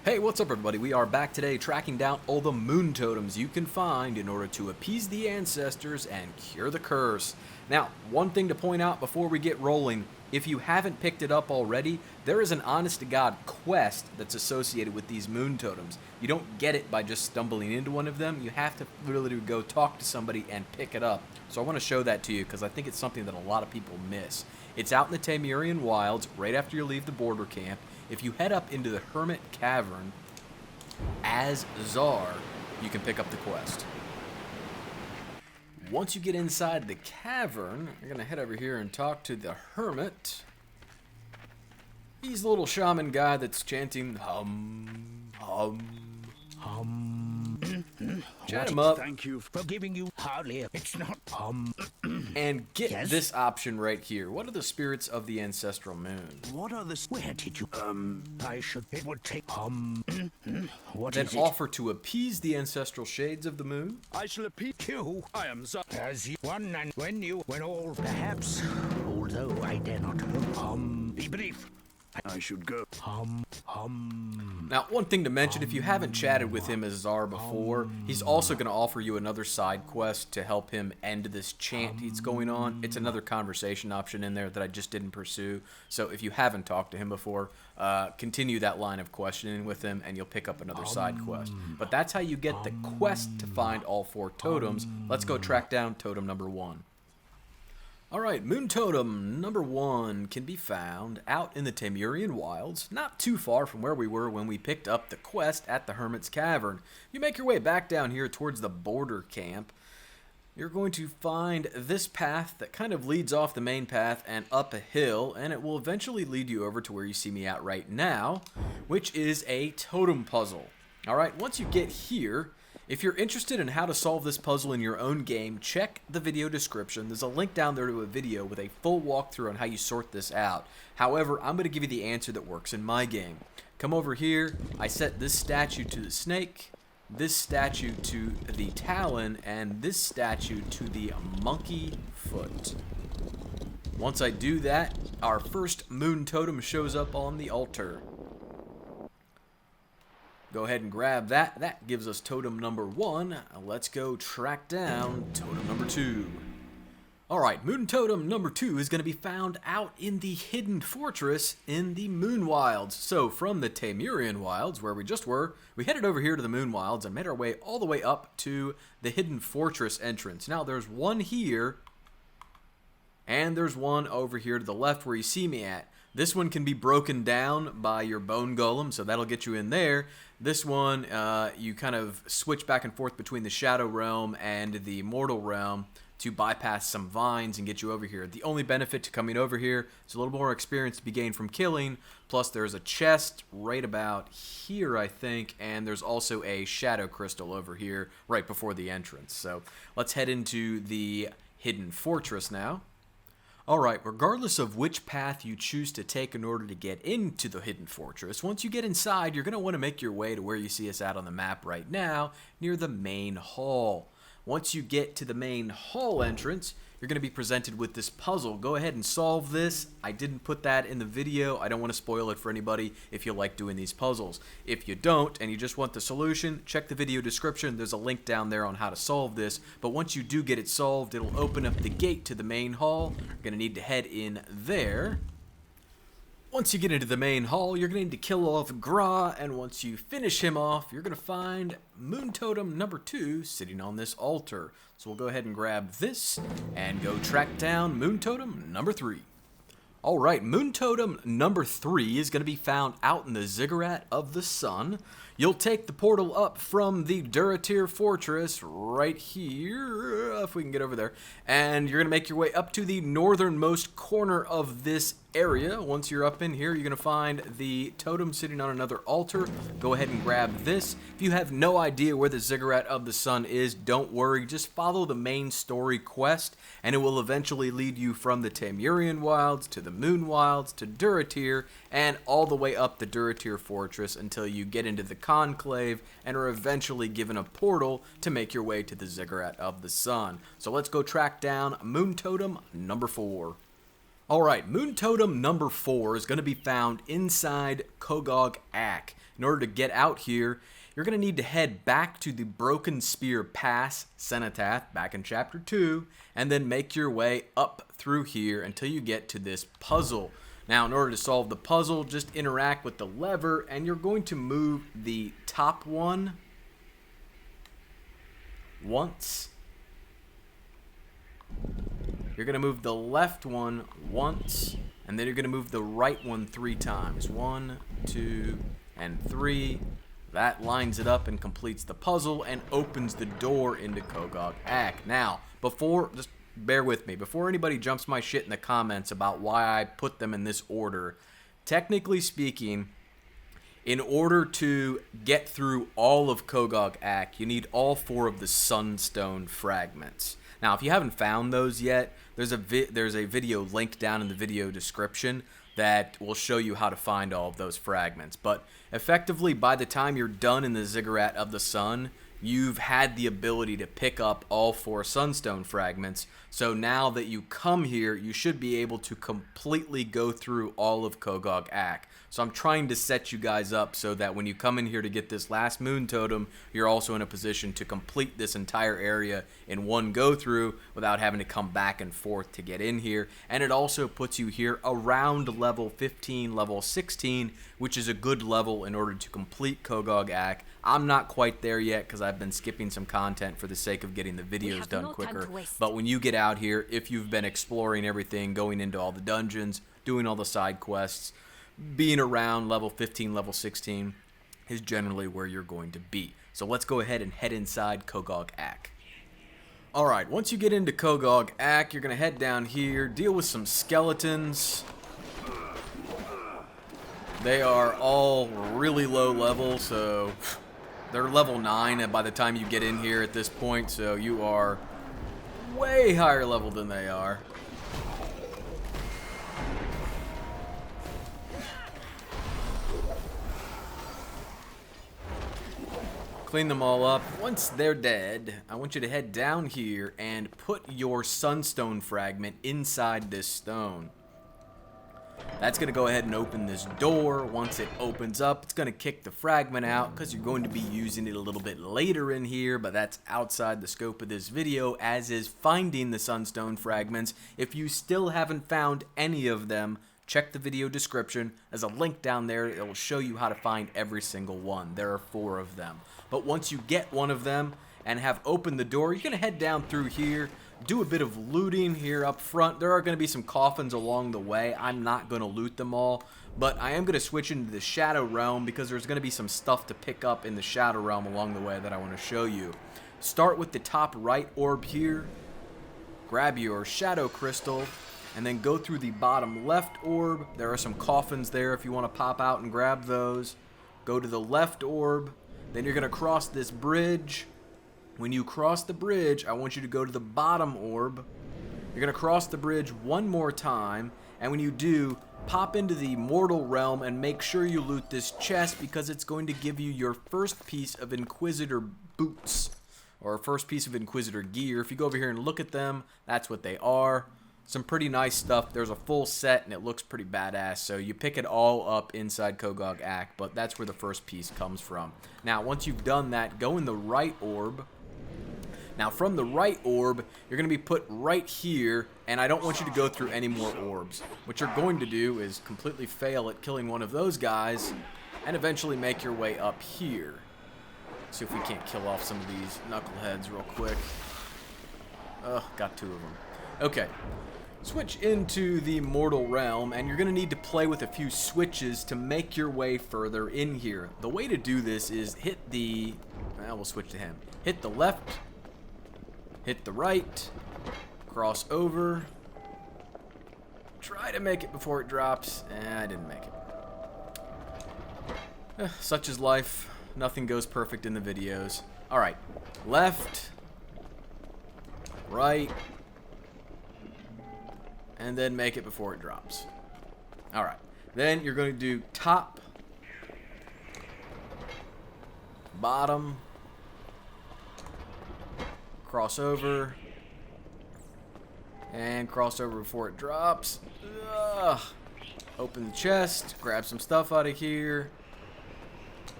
Hey, what's up everybody? We are back today tracking down all the moon totems you can find in order to appease the ancestors and cure the curse. Now, one thing to point out before we get rolling, if you haven't picked it up already, there is an honest-to-God quest that's associated with these moon totems. You don't get it by just stumbling into one of them. You have to literally go talk to somebody and pick it up. So I want to show that to you because I think it's something that a lot of people miss. It's out in the Taymurian Wilds right after you leave the Boulder camp. If you head up into the Hermit Cavern as Czar, you can pick up the quest. Once you get inside the cavern, you're going to head over here and talk to the Hermit. He's the little shaman guy that's chanting hum, hum, hum. Chat him up. Thank you for giving you hardly. It's not and get yes? this option right here. What are the spirits of the Ancestral Moon? What are the? Where did you? I should. It would take. What then is it? offer to appease the ancestral shades of the moon. I shall appease you. I am Czar. As you one and when all perhaps, although I dare not. Be brief. I should go. Now, one thing to mention, if you haven't chatted with him as Czar before, he's also going to offer you another side quest to help him end this chant he's going on. It's another conversation option in there that I just didn't pursue. So if you haven't talked to him before, continue that line of questioning with him and you'll pick up another side quest. But that's how you get the quest to find all 4 totems. Let's go track down totem number 1. Alright, Moon Totem number 1 can be found out in the Taymurian Wilds, not too far from where we were when we picked up the quest at the Hermit's Cavern. You make your way back down here towards the Boulder camp. You're going to find this path that kind of leads off the main path and up a hill, and it will eventually lead you over to where you see me at right now, which is a totem puzzle. Alright, once you get here, if you're interested in how to solve this puzzle in your own game, check the video description. There's a link down there to a video with a full walkthrough on how you sort this out. However, I'm going to give you the answer that works in my game. Come over here. I set this statue to the snake, this statue to the talon, and this statue to the monkey foot. Once I do that, our first moon totem shows up on the altar. Go ahead and grab that. That gives us totem number 1. Let's go track down totem number 2. Alright, moon totem number 2 is going to be found out in the hidden fortress in the Moon Wilds. So from the Taymurian Wilds, where we just were, we headed over here to the Moon Wilds and made our way all the way up to the hidden fortress entrance. Now there's one here, and there's one over here to the left where you see me at. This one can be broken down by your bone golem, so that'll get you in there. This one, you kind of switch back and forth between the Shadow Realm and the Mortal Realm to bypass some vines and get you over here. The only benefit to coming over here is a little more experience to be gained from killing, plus there's a chest right about here, I think, and there's also a Shadow Crystal over here right before the entrance. So let's head into the hidden fortress now. Alright, regardless of which path you choose to take in order to get into the hidden fortress, once you get inside, you're going to want to make your way to where you see us at on the map right now, near the main hall. Once you get to the main hall entrance, you're going to be presented with this puzzle. Go ahead and solve this. I didn't put that in the video. I don't want to spoil it for anybody if you like doing these puzzles. If you don't and you just want the solution, check the video description. There's a link down there on how to solve this. But once you do get it solved, it'll open up the gate to the main hall. You're going to need to head in there. Once you get into the main hall, you're going to need to kill off Gra, and once you finish him off, you're going to find Moon Totem number 2 sitting on this altar. So we'll go ahead and grab this and go track down Moon Totem number 3. Alright, Moon Totem number 3 is going to be found out in the Ziggurat of the Sun. You'll take the portal up from the Duratir Fortress right here, if we can get over there, and you're going to make your way up to the northernmost corner of this area. Once you're up in here, you're going to find the totem sitting on another altar. Go ahead and grab this. If you have no idea where the Ziggurat of the Sun is, don't worry. Just follow the main story quest, and it will eventually lead you from the Taymurian Wilds to the Moon Wilds to Duratir, and all the way up the Duratir Fortress until you get into the Conclave and are eventually given a portal to make your way to the Ziggurat of the Sun. So let's go track down Moon Totem number 4. Alright, Moon Totem number 4 is going to be found inside Kogog'Aak. In order to get out here, you're going to need to head back to the Broken Spear Pass, Cenotaph, back in Chapter 2, and then make your way up through here until you get to this puzzle. Now, in order to solve the puzzle, just interact with the lever, and you're going to move the top one once. You're going to move the left one once, and then you're going to move the right one 3 times. 1, 2, and 3. That lines it up and completes the puzzle and opens the door into Kogog'Aak. Now, just bear with me. Before anybody jumps my shit in the comments about why I put them in this order, technically speaking, in order to get through all of Kogog'Aak, you need all 4 of the Sunstone fragments. Now, if you haven't found those yet, there's a video linked down in the video description that will show you how to find all of those fragments. But effectively, by the time you're done in the Ziggurat of the Sun, you've had the ability to pick up all 4 Sunstone fragments. So now that you come here, you should be able to completely go through all of Kogog'Aak. So I'm trying to set you guys up so that when you come in here to get this last Moon Totem, you're also in a position to complete this entire area in one go through without having to come back and forth to get in here. And it also puts you here around level 15, level 16, which is a good level in order to complete Kogog'Aak. I'm not quite there yet because I've been skipping some content for the sake of getting the videos done quicker. But when you get out here, if you've been exploring everything, going into all the dungeons, doing all the side quests, being around level 15, level 16 is generally where you're going to be. So let's go ahead and head inside Kogog'Aak. Alright, once you get into Kogog'Aak, you're going to head down here, deal with some skeletons. They are all really low level, so they're level 9 by the time you get in here at this point, so you are way higher level than they are. Clean them all up. Once they're dead, I want you to head down here and put your Sunstone fragment inside this stone. That's going to go ahead and open this door. Once it opens up, it's going to kick the fragment out because you're going to be using it a little bit later in here, but that's outside the scope of this video, as is finding the Sunstone fragments. If you still haven't found any of them, check the video description. There's a link down there that will show you how to find every single one. There are 4 of them. But once you get one of them and have opened the door, you're going to head down through here, do a bit of looting here up front. There are going to be some coffins along the way. I'm not going to loot them all, but I am going to switch into the Shadow Realm because there's going to be some stuff to pick up in the Shadow Realm along the way that I want to show you. Start with the top right orb here, grab your Shadow Crystal, and then go through the bottom left orb. There are some coffins there if you want to pop out and grab those. Go to the left orb, then you're going to cross this bridge. When you cross the bridge, I want you to go to the bottom orb. You're going to cross the bridge one more time, and when you do, pop into the mortal realm and make sure you loot this chest because it's going to give you your first piece of Inquisitor boots, or first piece of Inquisitor gear. If you go over here and look at them, that's what they are. Some pretty nice stuff. There's a full set and it looks pretty badass, so you pick it all up inside Kogog'Aak, but that's where the first piece comes from. Now, once you've done that, go in the right orb. Now, from the right orb, you're going to be put right here, and I don't want you to go through any more orbs. What you're going to do is completely fail at killing one of those guys, and eventually make your way up here. See if we can't kill off some of these knuckleheads real quick. Got 2 of them. Okay. Switch into the mortal realm, and you're going to need to play with a few switches to make your way further in here. The way to do this is hit the... we'll switch to him. Hit the left, hit the right, cross over, try to make it before it drops, and I didn't make it. Such is life. Nothing goes perfect in the videos. Alright, left, right, and then make it before it drops. Alright, then you're going to do top, bottom, cross over, And cross over before it drops. Ugh. Open the chest, grab some stuff out of here.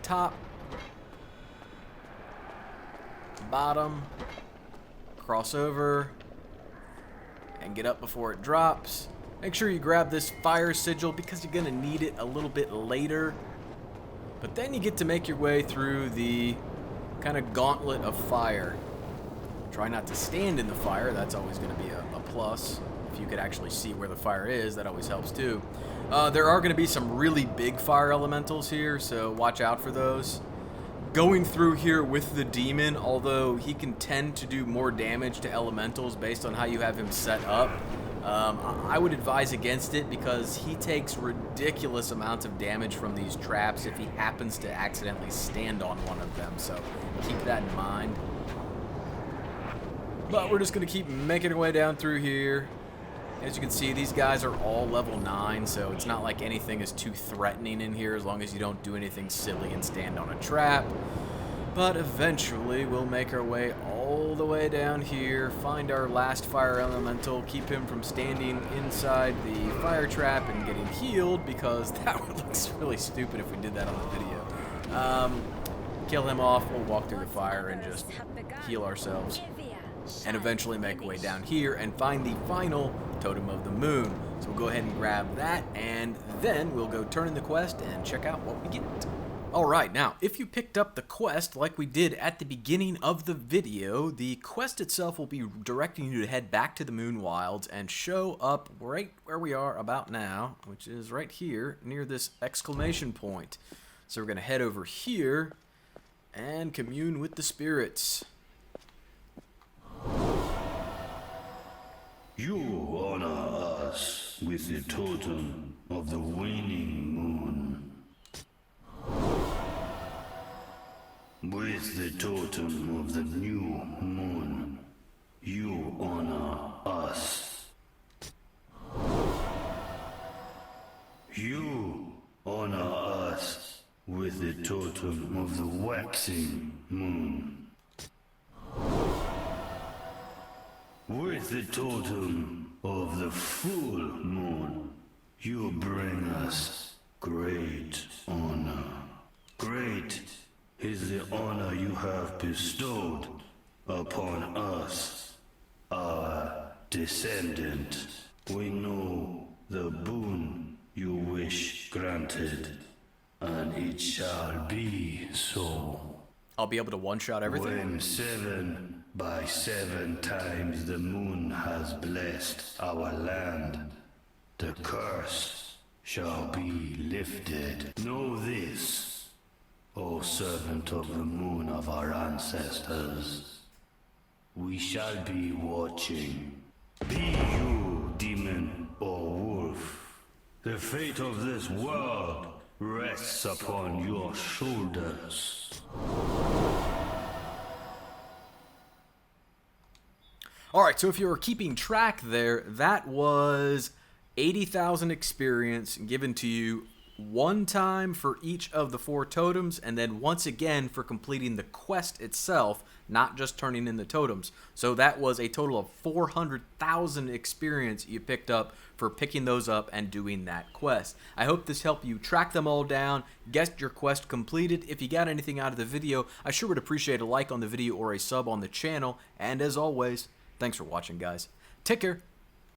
Top. Bottom. Cross over. And get up before it drops. Make sure you grab this fire sigil because you're going to need it a little bit later. But then you get to make your way through the kind of gauntlet of fire. Try not to stand in the fire. That's always going to be a plus. If you could actually see where the fire is, that always helps too. There are going to be some really big fire elementals here, so watch out for those. Going through here with the demon, although he can tend to do more damage to elementals based on how you have him set up, I would advise against it because he takes ridiculous amounts of damage from these traps if he happens to accidentally stand on one of them, so keep that in mind. But we're just going to keep making our way down through here. As you can see, these guys are all level 9, so it's not like anything is too threatening in here as long as you don't do anything silly and stand on a trap. But eventually, we'll make our way all the way down here, find our last fire elemental, keep him from standing inside the fire trap and getting healed, because that would look really stupid if we did that on the video. Kill him off, we'll walk through the fire and just heal ourselves. And eventually make our way down here and find the final Totem of the Moon. So we'll go ahead and grab that, and then we'll go turn in the quest and check out what we get. Alright, now, if you picked up the quest like we did at the beginning of the video, the quest itself will be directing you to head back to the Moon Wilds and show up right where we are about now, which is right here near this exclamation point. So we're going to head over here and commune with the spirits. You honor us with the totem of the waning moon. With the totem of the new moon, you honor us. You honor us with the totem of the waxing moon. With the totem of the full moon, you bring us great honor. Great is the honor you have bestowed upon us, our descendant. We know the boon you wish granted, and it shall be so. I'll be able to one-shot everything? When 7 by 7 times the moon has blessed our land, the curse shall be lifted. Know this, O servant of the moon of our ancestors. We shall be watching. Be you demon or wolf, the fate of this world rests upon your shoulders. Alright, so if you were keeping track there, that was 80,000 experience given to you one time for each of the 4 totems, and then once again for completing the quest itself, not just turning in the totems. So that was a total of 400,000 experience you picked up for picking those up and doing that quest. I hope this helped you track them all down, get your quest completed. If you got anything out of the video, I sure would appreciate a like on the video or a sub on the channel. And as always, thanks for watching, guys. Take care.